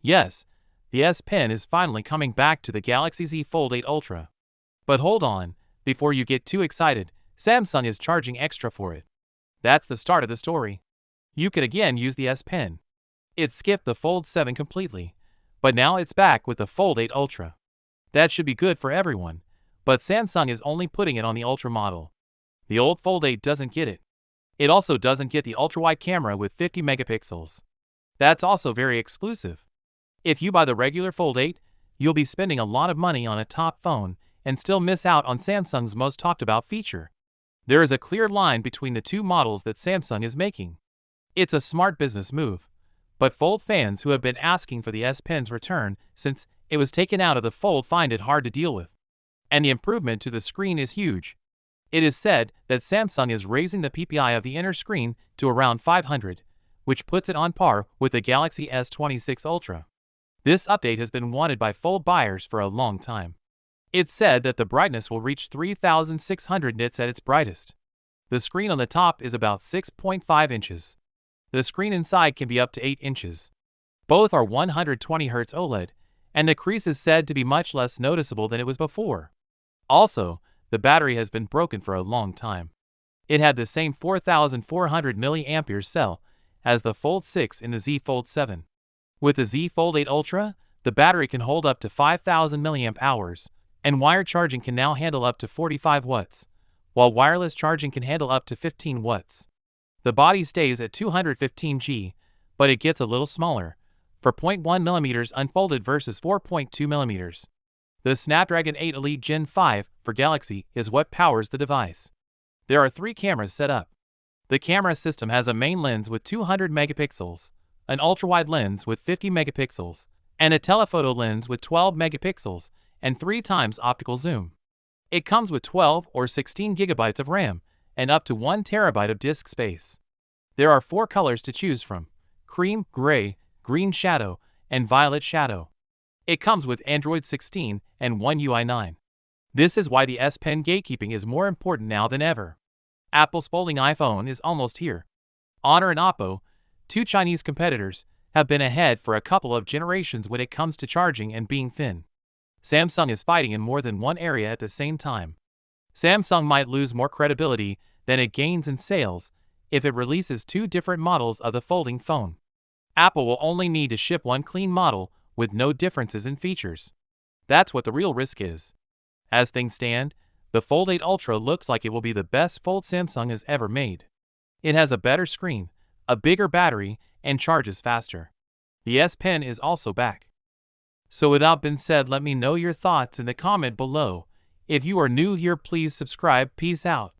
Yes, the S Pen is finally coming back to the Galaxy Z Fold 8 Ultra. But hold on, before you get too excited, Samsung is charging extra for it. That's the start of the story. You could again use the S Pen. It skipped the Fold 7 completely, but now it's back with the Fold 8 Ultra. That should be good for everyone, but Samsung is only putting it on the Ultra model. The old Fold 8 doesn't get it. It also doesn't get the ultra-wide camera with 50 megapixels. That's also very exclusive. If you buy the regular Fold 8, you'll be spending a lot of money on a top phone and still miss out on Samsung's most talked about feature. There is a clear line between the two models that Samsung is making. It's a smart business move, but Fold fans who have been asking for the S Pen's return since it was taken out of the Fold find it hard to deal with. And the improvement to the screen is huge. It is said that Samsung is raising the PPI of the inner screen to around 500, which puts it on par with the Galaxy S26 Ultra. This update has been wanted by Fold buyers for a long time. It's said that the brightness will reach 3600 nits at its brightest. The screen on the top is about 6.5 inches. The screen inside can be up to 8 inches. Both are 120Hz OLED, and the crease is said to be much less noticeable than it was before. Also, the battery has been broken for a long time. It had the same 4400 mAh cell as the Fold 6 in the Z Fold 7. With the Z Fold 8 Ultra, the battery can hold up to 5000 mAh, and wired charging can now handle up to 45 watts, while wireless charging can handle up to 15 watts. The body stays at 215 G, but it gets a little smaller, for 0.1 mm unfolded versus 4.2 mm. The Snapdragon 8 Elite Gen 5 for Galaxy is what powers the device. There are 3 cameras set up. The camera system has a main lens with 200 megapixels, an ultra-wide lens with 50 megapixels, and a telephoto lens with 12 megapixels and 3 times optical zoom. It comes with 12 or 16 gigabytes of RAM and up to 1 terabyte of disk space. There are 4 colors to choose from: cream, gray, green shadow, and violet shadow. It comes with Android 16 and One UI 9. This is why the S Pen gatekeeping is more important now than ever. Apple's folding iPhone is almost here. Honor and Oppo, 2 Chinese competitors, have been ahead for a couple of generations when it comes to charging and being thin. Samsung is fighting in more than one area at the same time. Samsung might lose more credibility than it gains in sales if it releases 2 different models of the folding phone. Apple will only need to ship 1 clean model with no differences in features. That's what the real risk is. As things stand, the Fold 8 Ultra looks like it will be the best fold Samsung has ever made. It has a better screen, a bigger battery, and charges faster. The S Pen is also back. So with that being said, let me know your thoughts in the comment below. If you are new here, please subscribe. Peace out.